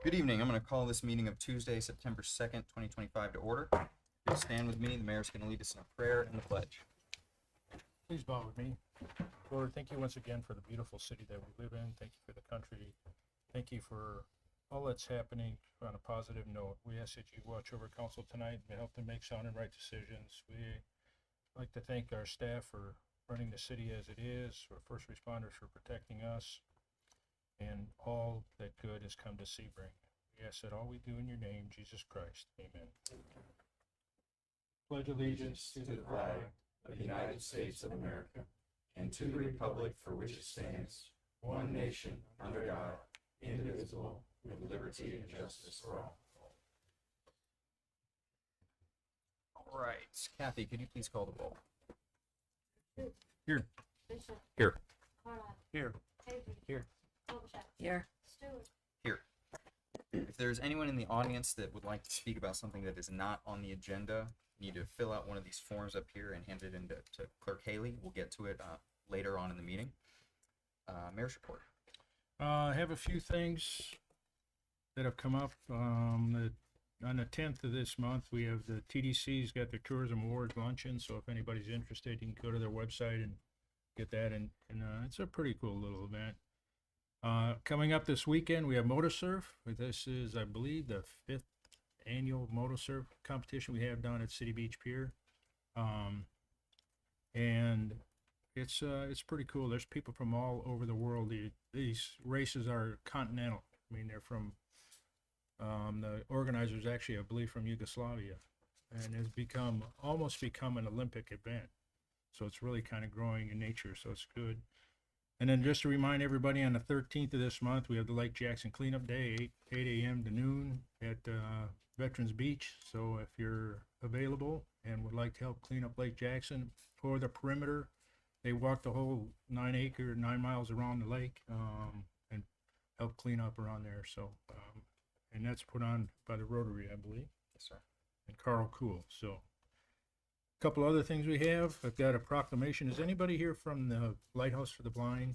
Good evening. I'm going to call this meeting of Tuesday, September 2nd, 2025 to order. Please stand with me. The mayor's going to lead us in a prayer and the pledge. Please bow with me. Lord, thank you once again for the beautiful city that we live in. Thank you for the country. Thank you for all that's happening on a positive note. We ask that you watch over council tonight and help them make sound and right decisions. We like to thank our staff for running the city as it is, for first responders for protecting us, and all that good has come to Sebring. We ask that all we do in your name, Jesus Christ. Amen. Pledge allegiance To the flag of the United States of America and to the republic for which it stands, one nation, under God, indivisible, with liberty and justice for all. All right. Kathy, could you please call the roll? Here. Bishop. Here. Carlisle. Here. Avery. Here. Klobuchar. Here. Stewart. Here. If there's anyone in the audience that would like to speak about something that is not on the agenda, you need to fill out one of these forms up here and hand it in to Clerk Haley. We'll get to it later on in the meeting. Mayor's report. I have a few things that have come up. On the 10th of this month, we have the TDC's got their Tourism Awards luncheon. So if anybody's interested, you can go to their website and get that. And it's a pretty cool little event. Coming up this weekend, we have MotoSurf. This is, I believe, the 5th annual MotoSurf competition we have down at City Beach Pier. And it's pretty cool. There's people from all over the world. These races are continental. I mean, they're from the organizers actually, I believe, from Yugoslavia, and has almost become an Olympic event. So it's really kind of growing in nature. So it's good. And then just to remind everybody, on the 13th of this month, we have the Lake Jackson Cleanup Day, 8 a.m. to noon at Veterans Beach. So if you're available and would like to help clean up Lake Jackson or the perimeter, they walk the whole 9 miles around the lake and help clean up around there. So, and that's put on by the Rotary, I believe. Yes, sir. And Carl Cool. So, a couple other things we have. I've got a proclamation. Is anybody here from the Lighthouse for the Blind?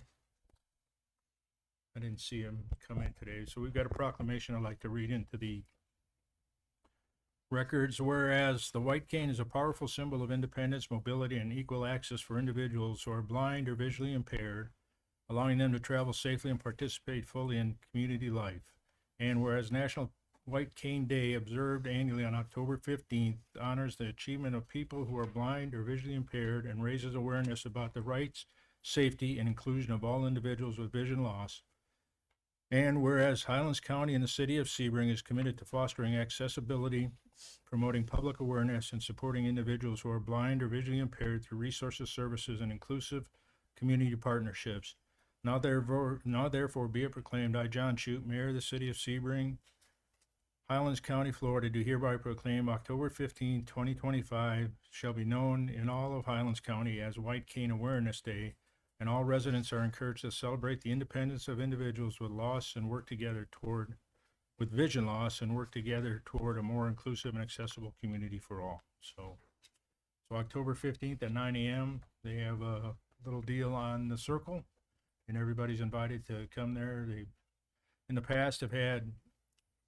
I didn't see him come in today. So we've got a proclamation I'd like to read into the records. Whereas the white cane is a powerful symbol of independence, mobility, and equal access for individuals who are blind or visually impaired, allowing them to travel safely and participate fully in community life. And whereas National White Cane Day, observed annually on October 15th, honors the achievement of people who are blind or visually impaired and raises awareness about the rights, safety, and inclusion of all individuals with vision loss. And whereas Highlands County and the city of Sebring is committed to fostering accessibility, promoting public awareness, and supporting individuals who are blind or visually impaired through resources, services, and inclusive community partnerships. Now therefore be it proclaimed, I, John Shute, Mayor of the city of Sebring, Highlands County, Florida, do hereby proclaim October 15, 2025 shall be known in all of Highlands County as White Cane Awareness Day, and all residents are encouraged to celebrate the independence of individuals with loss and work together with vision loss and work together toward a more inclusive and accessible community for all. So October 15th at 9 a.m., they have a little deal on the circle, and everybody's invited to come there. They, in the past, have had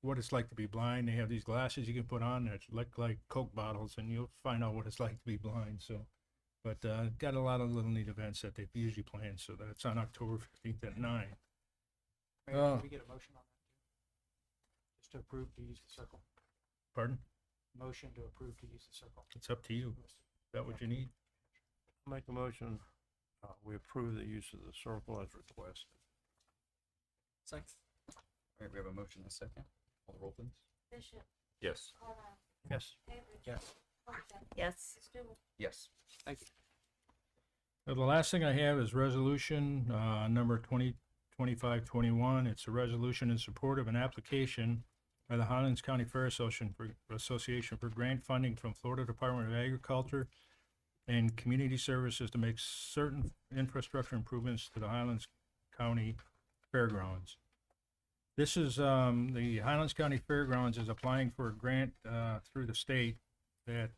what it's like to be blind. They have these glasses you can put on that look like Coke bottles, and you'll find out what it's like to be blind. So, but got a lot of little neat events that they've usually planned. So that's on October 15th at 9. Mayor, can we get a motion on that too? Just to approve to use the circle. Pardon? Motion to approve to use the circle. It's up to you. Is that what you need? Make a motion, we approve the use of the circle as requested. Second. All right, we have a motion and a second. Call the roll, please. Bishop. Yes. Carlisle. Yes. Avery. Yes. Klobuchar. Yes. Stewart. Yes. Thank you. The last thing I have is resolution number 2025-21. It's a resolution in support of an application by the Highlands County Fair Association for grant funding from Florida Department of Agriculture and Community Services to make certain infrastructure improvements to the Highlands County Fairgrounds. This is the Highlands County Fairgrounds is applying for a grant through the state that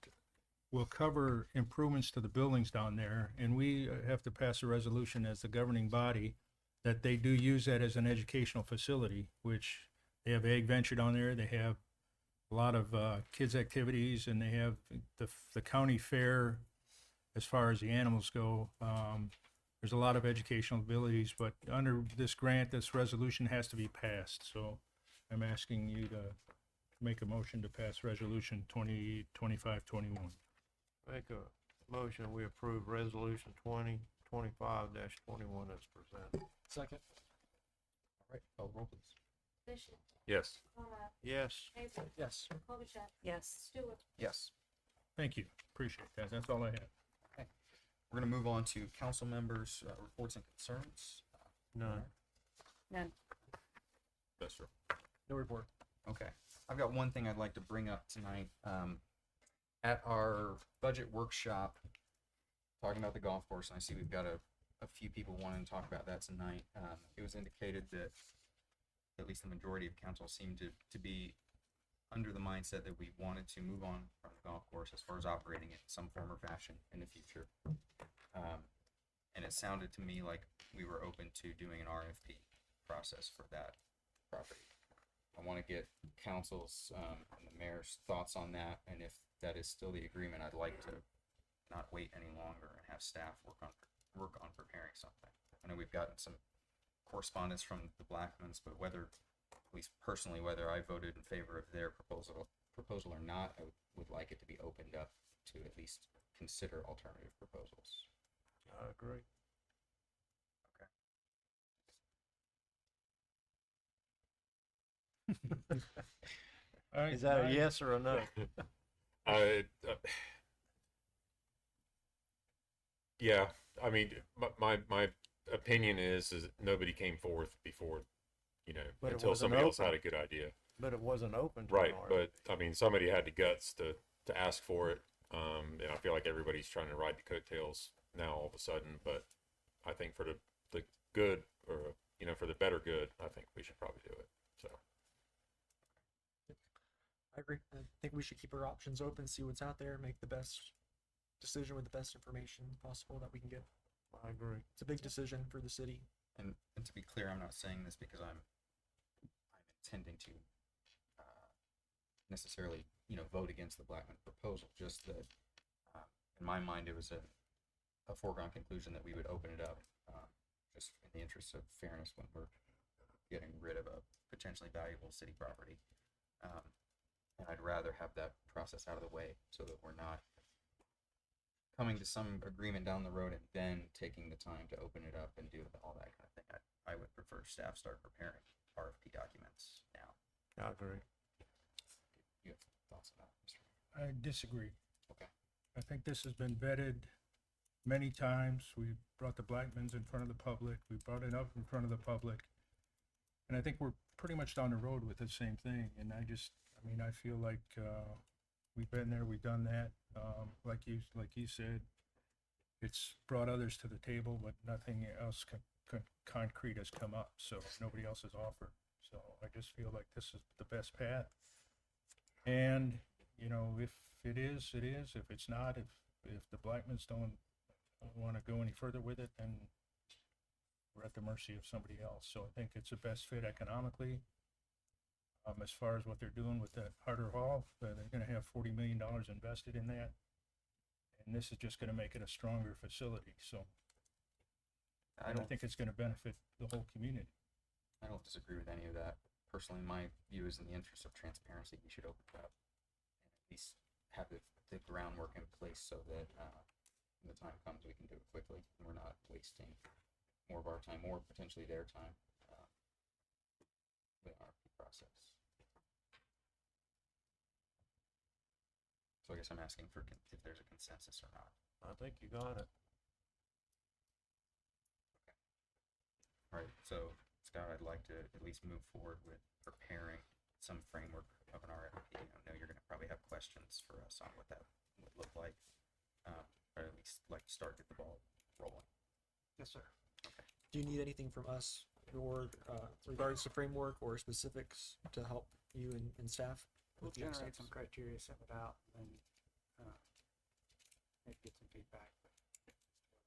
will cover improvements to the buildings down there, and we have to pass a resolution as the governing body that they do use that as an educational facility, which They have Ag Venture down there. They have a lot of kids activities, and they have the county fair as far as the animals go. There's a lot of educational abilities, but under this grant, this resolution has to be passed. So I'm asking you to make a motion to pass resolution 2025-21. Make a motion, we approve resolution 2025-21 as presented. Second. All right, call the roll, please. Bishop, Yes. Morrow, Yes. Hazel, Yes. Colchester, Yes. Stewart, Yes. Thank you. Appreciate that. That's all I have. We're gonna move on to council members' reports and concerns. None. None. That's true. No report. Okay, I've got one thing I'd like to bring up tonight. At our budget workshop, talking about the golf course, and I see we've got a few people wanting to talk about that tonight. It was indicated that at least the majority of council seemed to be under the mindset that we wanted to move on from the golf course as far as operating it in some form or fashion in the future. And it sounded to me like we were open to doing an RFP process for that property. I want to get council's and the mayor's thoughts on that, and if that is still the agreement, I'd like to not wait any longer and have staff work on preparing something. I know we've gotten some correspondence from the Blackmans, but whether, at least personally, whether I voted in favor of their proposal or not, I would like it to be opened up to at least consider alternative proposals. I agree. All right, Is that a Ryan? yes or a no? I, yeah, I mean, my opinion is nobody came forth before, But it until wasn't somebody else open. had a good idea. But it wasn't open to Right, an RFP. but I mean, somebody had the guts to ask for it. And I feel like everybody's trying to ride the coattails now all of a sudden, but I think for the good, or, for the better good, I think we should probably do it, so. I agree. I think we should keep our options open, see what's out there, make the best decision with the best information possible that we can get. I agree. It's a big decision for the city. And to be clear, I'm not saying this because I'm intending to necessarily, vote against the Blackman proposal. Just that, in my mind, it was a foregone conclusion that we would open it up, just in the interest of fairness when we're getting rid of a potentially valuable city property. And I'd rather have that process out of the way so that we're not coming to some agreement down the road and then taking the time to open it up and do all that kind of thing. I would prefer staff start preparing RFP documents now. I agree. You have thoughts on that, Mr. I disagree. Okay. I think this has been vetted many times. We brought the Blackmans in front of the public. We brought it up in front of the public. And I think we're pretty much down the road with the same thing. And I feel like we've been there, we've done that. Like you said, it's brought others to the table, but nothing else concrete has come up. So nobody else has offered. So I just feel like this is the best path. And, if it is, it is. If it's not, if the Blackmans don't want to go any further with it, then we're at the mercy of somebody else. So I think it's the best fit economically. As far as what they're doing with that Harder Hall, they're going to have $40 million invested in that. And this is just going to make it a stronger facility. So I I think it's going to benefit the whole community. I don't disagree with any of that. Personally, my view is in the interest of transparency, we should open it up and at least have the groundwork in place so that when the time comes, we can do it quickly and we're not wasting more of our time or potentially their time with our process. So I guess I'm asking for if there's a consensus or not. I think you got it. All right, so Scott, I'd like to at least move forward with preparing some framework of an RFP. I know you're going to probably have questions for us on what that would look like, or at least like to start get the ball rolling. Yes, sir. Okay. Do you need anything from us or regards to framework or specifics to help you and staff? We'll with the next generate steps? some criteria, send it out, and maybe get some feedback.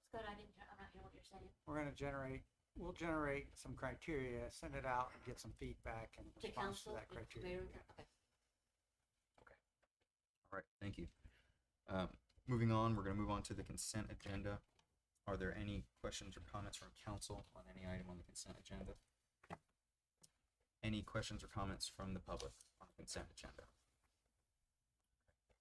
Scott, I'm not hearing what you're saying. We're gonna generate we'll generate some criteria, send it out, and get some feedback and To response to council? that criteria. Okay. All right, thank you. Moving on, we're going to move on to the consent agenda. Are there any questions or comments from council on any item on the consent agenda? Any questions or comments from the public on the consent agenda?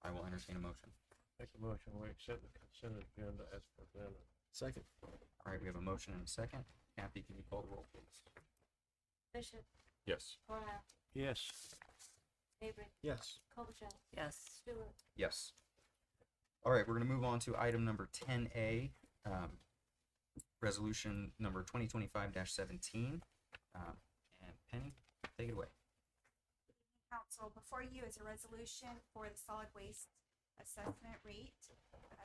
I will entertain a motion. Make a motion, we accept the consent agenda as presented. Second. All right, we have a motion and a second. Kathy, can you call the roll, please? Bishop, Yes. Carlisle, Yes. Avery, Yes. Colchester, Yes. Stewart, Yes. All right, we're going to move on to item number 10A, resolution number 2025-17. And Penny, take it away. Council, before you is a resolution for the solid waste assessment rate.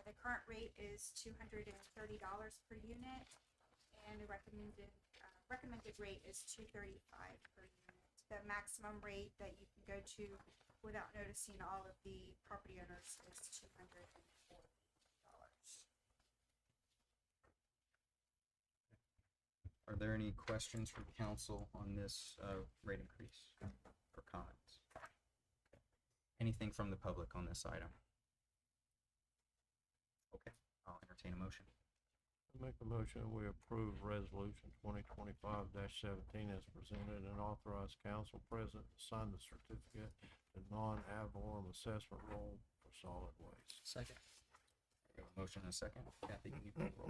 The current rate is $230 per unit, and the recommended rate is $235 per unit. The maximum rate that you can go to without noticing all of the property owners is $240. Are there any questions from council on this rate increase or comments? Anything from the public on this item? Okay, I'll entertain a motion. Make a motion, we approve resolution 2025-17 as presented and authorize council president to sign the certificate to non-ad valorem assessment roll for solid waste. Second. We have a motion and a second. Kathy, can you call the roll?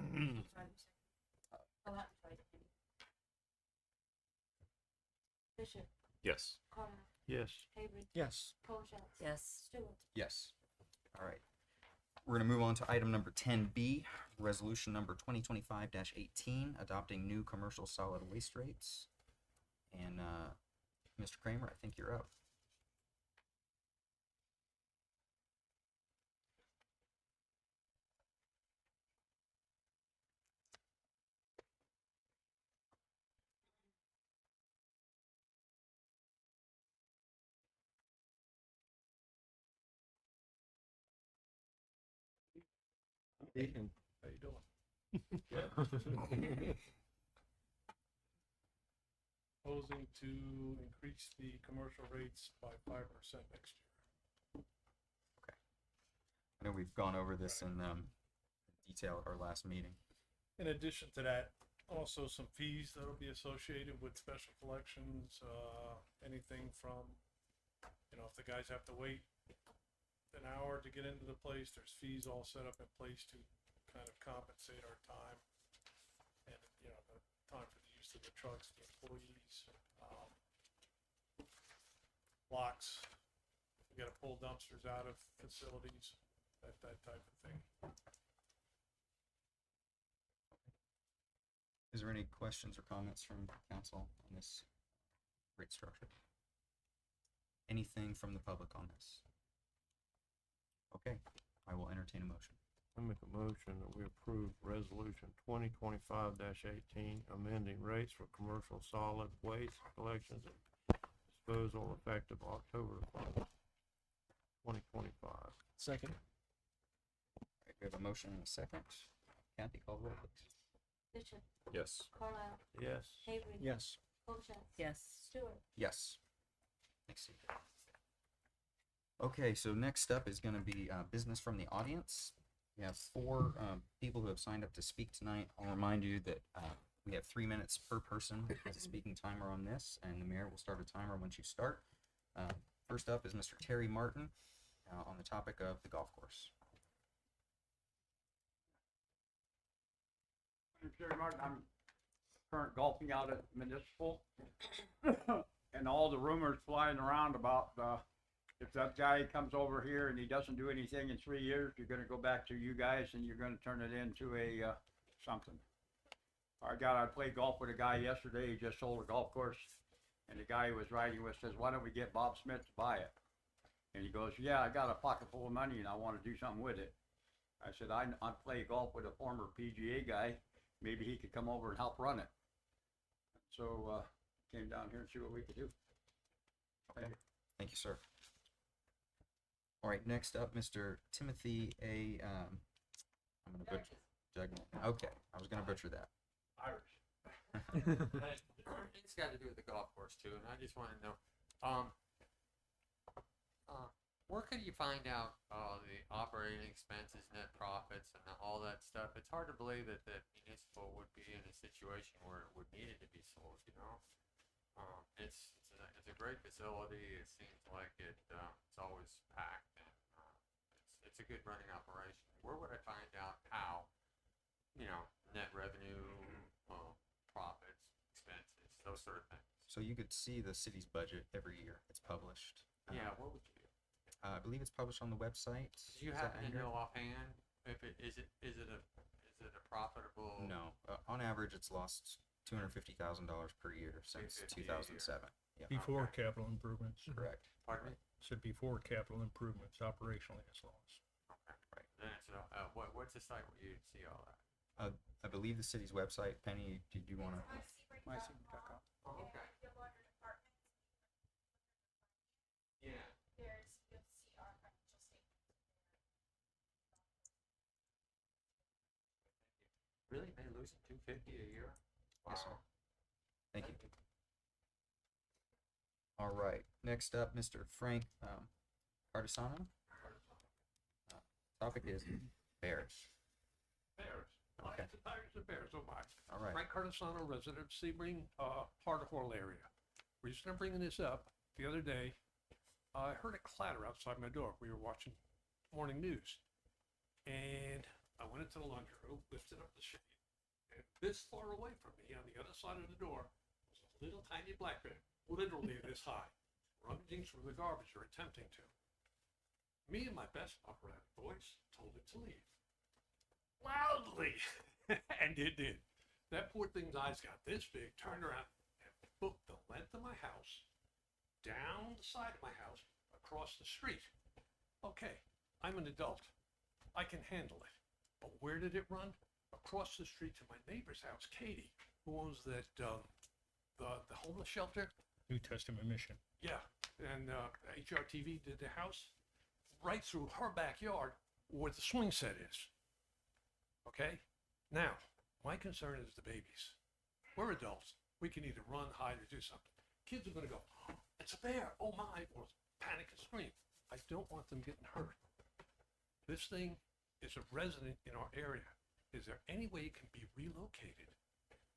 Bishop, Yes. Carlisle, Yes. Avery, Yes. Colchester, Yes. Stewart, Yes. All right. We're going to move on to item number 10B, resolution number 2025-18, adopting new commercial solid waste rates. And Mr. Kramer, I think you're up. Ethan. How you doing? Proposing to increase the commercial rates by 5% next year. I know we've gone over this in detail at our last meeting. In addition to that, also some fees that'll be associated with special collections, anything from, if the guys have to wait an hour to get into the place, there's fees all set up in place to kind of compensate our time and, the time for the use of the trucks, the employees, locks, we gotta pull dumpsters out of facilities, that type of thing. Is there any questions or comments from council on this rate structure? Anything from the public on this? Okay, I will entertain a motion. I make a motion that we approve resolution 2025-18, amending rates for commercial solid waste collections and disposal effective October 1st, 2025. Second. All right, we have a motion and a second. Kathy, call the roll, please. Bishop, Yes. Carlisle, Yes. Avery, Yes. Colchester, Yes. Stewart, Yes. Next seat. Okay, so next up is going to be business from the audience. We have four people who have signed up to speak tonight. I'll remind you that we have 3 minutes per person as a speaking timer on this, and the mayor will start a timer once you start. First up is Mr. Terry Martin on the topic of the golf course. I'm Jerry Martin. I'm current golfing out at Municipal. And all the rumors flying around about if that guy comes over here and he doesn't do anything in 3 years, you're going to go back to you guys and you're going to turn it into a something. I played golf with a guy yesterday. He just sold a golf course. And the guy he was riding with says, why don't we get Bob Smith to buy it? And he goes, yeah, I got a pocket full of money and I want to do something with it. I said, I play golf with a former PGA guy. Maybe he could come over and help run it. So came down here and see what we could do. Thank you. Thank you, sir. All right, next up, Mr. Timothy A. I'm going to butcher. Jugman. Okay, I was going to butcher that. Irish. It's got to do with the golf course too, and I just want to know, where could you find out the operating expenses, net profits, and all that stuff? It's hard to believe that the municipal would be in a situation where it would need it to be sold. You know, it's a great facility. It seems like it's always packed, and it's a good running operation. Where would I find out how, net revenue, profits, expenses, those sort of things? So you could see the city's budget every year. It's published. Yeah, what would you do? I believe it's published on the website. Do you Is that happen to accurate? know offhand if it is a profitable? No. On average, it's lost $250,000 per year since 250 a year. 2007. Yeah, Before Okay. capital improvements. correct. Pardon me? Said before capital improvements, operationally it's lost. Okay. Right. Then it's what's the site where you'd see all that? I believe the city's website. Penny, did you want to? MySecret.com. Oh, okay. You'll go under departments, Yeah. you'll see our financial statements. Really? They losing $250 a year? Yes, sir. Wow. Thank you. All right. Next up, Mr. Frank Cardisano. Topic is bears. Bears. Okay. Lions and tigers and bears, oh my. All right. Frank Cardisano, resident of Sebring, Harbor Hall area. Reason I'm bringing this up, the other day, I heard a clatter outside my door. We were watching morning news. And I went into the laundry room, lifted up the shade. And this far away from me, on the other side of the door, was a little tiny black bear, literally this high, rummaging through the garbage, or attempting to. Me and my best operatic voice told it to leave. Loudly! And it did. That poor thing's eyes got this big, turned around, and booked the length of my house, down the side of my house, across the street. Okay, I'm an adult. I can handle it. But where did it run? Across the street to my neighbor's house, Katie, who owns that, the homeless shelter. New Testament mission. Yeah, and HRTV did the house right through her backyard where the swing set is. Okay? Now, my concern is the babies. We're adults. We can either run, hide, or do something. Kids are going to go, oh, it's a bear, oh my, or panic and scream. I don't want them getting hurt. This thing is a resident in our area. Is there any way it can be relocated?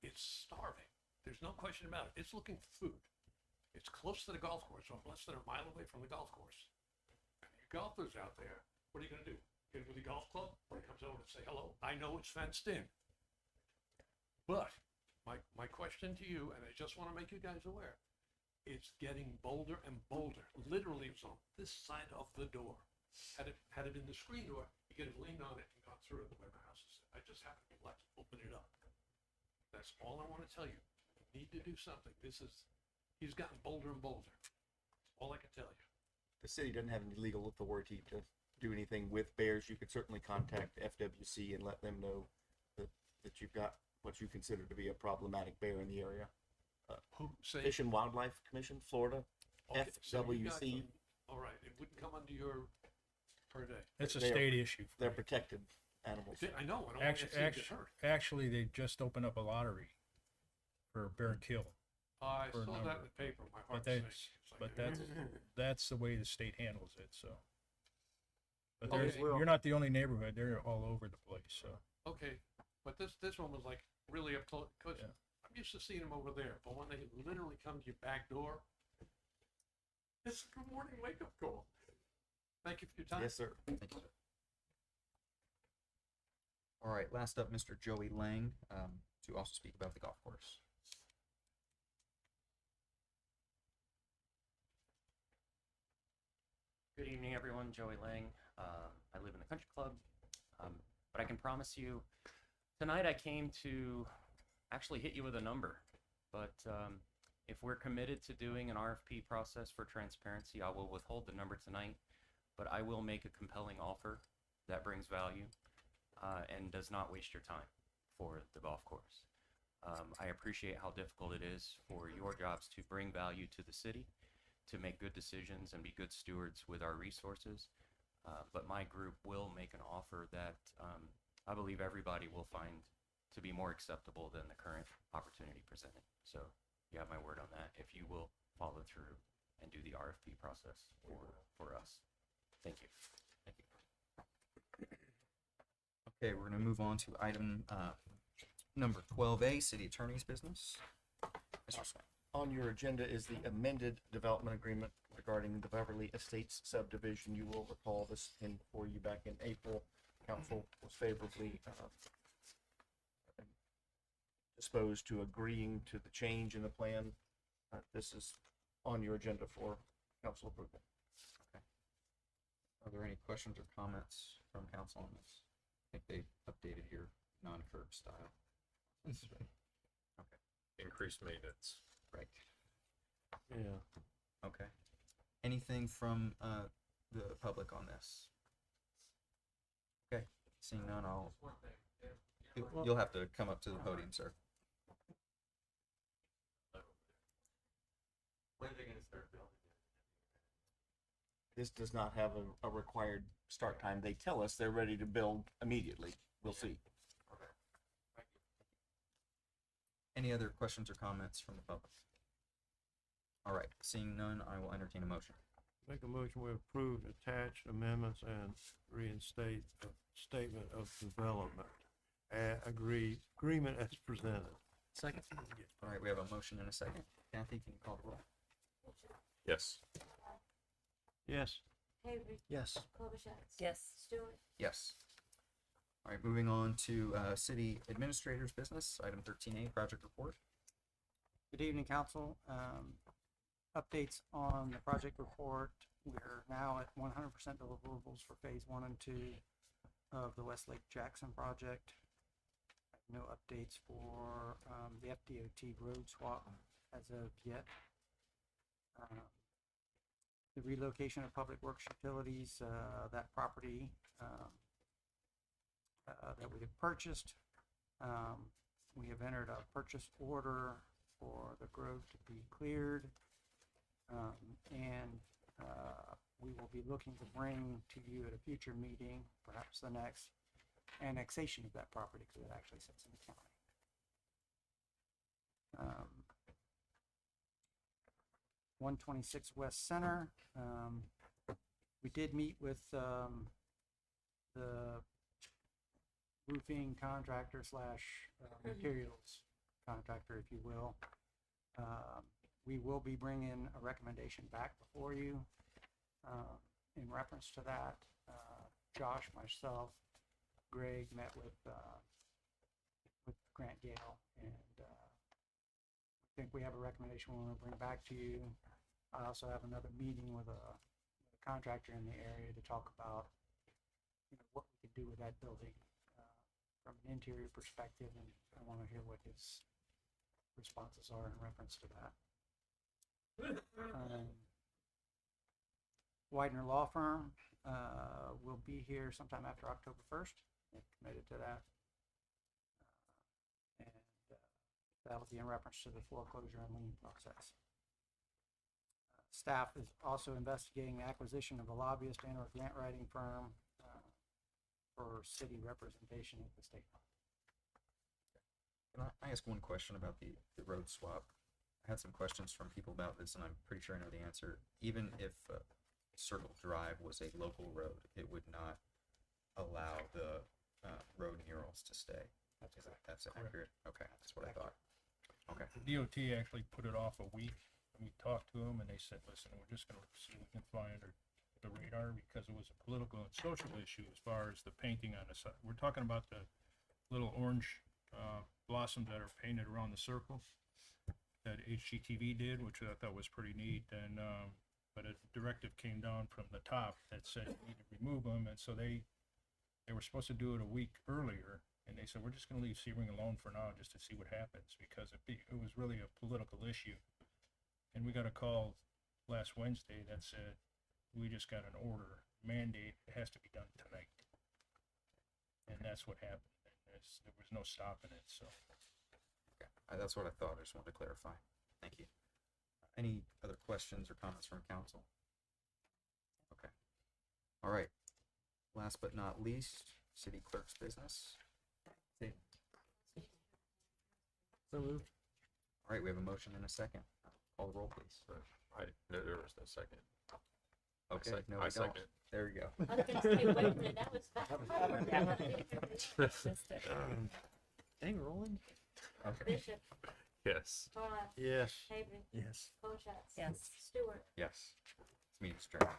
It's starving. There's no question about it. It's looking for food. It's close to the golf course, so I'm less than a mile away from the golf course. And you golfers out there, what are you going to do? Get with the golf club when he comes over to say hello? I know it's fenced in. But my question to you, and I just want to make you guys aware, it's getting bolder and bolder. Literally, it was on this side of the door. Had it been the screen door, you could have leaned on it and gone through it the way my house is. I just happened to let open it up. That's all I want to tell you. You need to do something. He's gotten bolder and bolder. That's all I can tell you. The city doesn't have any legal authority to do anything with bears. You could certainly contact FWC and let them know that you've got what you consider to be a problematic bear in the area. Who say? Fish and Wildlife Commission, Florida, Okay, so you guys FWC. all right, it wouldn't come under your per day. It's a They are- state issue. They're protected animals. I know. I don't want to see it get hurt. Actually, they just opened up a lottery for bear kill. I for a saw that number. in the paper. My But heart sank. that's, It's like, that's the way the state handles it, so. But Okay. there's, you're not the only neighborhood, they're all over the place, so. okay, but this one was like really up close, because Yeah. I'm used to seeing them over there, but when they literally come to your back door, it's a good morning wake up call. Thank you for your time. Yes, sir. Thank you, sir. All right. Last up, Mr. Joey Lang to also speak about the golf course. Good evening, everyone. Joey Lang. I live in the country club, but I can promise you, tonight I came to actually hit you with a number. But if we're committed to doing an RFP process for transparency, I will withhold the number tonight, but I will make a compelling offer that brings value and does not waste your time for the golf course. I appreciate how difficult it is for your jobs to bring value to the city, to make good decisions and be good stewards with our resources. But my group will make an offer that I believe everybody will find to be more acceptable than the current opportunity presented. So you have my word on that, if you will follow through and do the RFP process for us. Thank you. Thank you. Okay, we're gonna move on to item number 12A, City Attorney's Business. Mr. Swain. On your agenda is the amended development agreement regarding the Beverly Estates subdivision. You will recall this came before you back in April. Council was favorably disposed to agreeing to the change in the plan. This is on your agenda for council approval. Are there any questions or comments from council on this? I think they updated here, non-curb style. That's right. Okay, Increased maintenance. right. Yeah. Okay. Anything from the public on this? Okay, seeing none, you'll have to come up to the podium, sir. When are they gonna start building? This does not have a required start time. They tell us they're ready to build immediately. We'll see. Any other questions or comments from the public? All right, seeing none, I will entertain a motion. Make a motion, we approve attached amendments and reinstate a statement of development. Agreement as presented. Second. All right, we have a motion and a second. Kathy, can you call the roll? Yes. Yes. Avery, Yes. Klobuchar. Yes. Stewart. Yes. All right, moving on to city administrator's business, item 13A, project report. Good evening, council. Updates on the project report. We're now at 100% deliverables for phase 1 and 2 of the Westlake Jackson project. No updates for the FDOT road swap as of yet. The relocation of public works utilities, that property that we have purchased. We have entered a purchase order for the grove to be cleared. And we will be looking to bring to you at a future meeting, perhaps the next, annexation of that property, because it actually sits in the county. 126 West Center. We did meet with the roofing contractor slash materials contractor, if you will. We will be bringing a recommendation back before you in reference to that. Josh, myself, Greg met with Grant Gale, and I think we have a recommendation we want to bring back to you. I also have another meeting with a contractor in the area to talk about what we could do with that building from an interior perspective, and I want to hear what his responses are in reference to that. Widener Law Firm will be here sometime after October 1st. They're committed to that. And that'll be in reference to the foreclosure and lien process. Staff is also investigating the acquisition of a lobbyist and or grant writing firm for city representation at the state level. Can I ask one question about the road swap? I had some questions from people about this, and I'm pretty sure I know the answer. Even if Circle Drive was a local road, it would not allow the road murals to stay. That's accurate? Okay, that's what I thought. Okay. The DOT actually put it off a week, and we talked to them, and they said, listen, we're just gonna see what we can find under the radar, because it was a political and social issue as far as the painting on the side. We're talking about the little orange blossoms that are painted around the circle that HGTV did, which I thought was pretty neat. And but a directive came down from the top that said you need to remove them, and so they were supposed to do it a week earlier, and they said we're just going to leave Sebring alone for now just to see what happens, because it was really a political issue. And we got a call last Wednesday that said we just got an order mandate, it has to be done tonight, and that's what happened. And there was no stopping it. So Okay, that's what I thought. I just wanted to clarify. Thank you. Any other questions or comments from council? Okay. All right. Last but not least, city clerk's business. So moved. All right, we have a motion and a second. Call the roll, please. No, there was no second. Okay, sec- no, I we don't. second. There we go. I was gonna say, wait a minute, that was fast. Dang, Roland. Okay. Bishop, Yes. Carlisle, Yes. Avery, Yes. Bochamp. Yes. Stewart. Yes. This meeting's adjourned.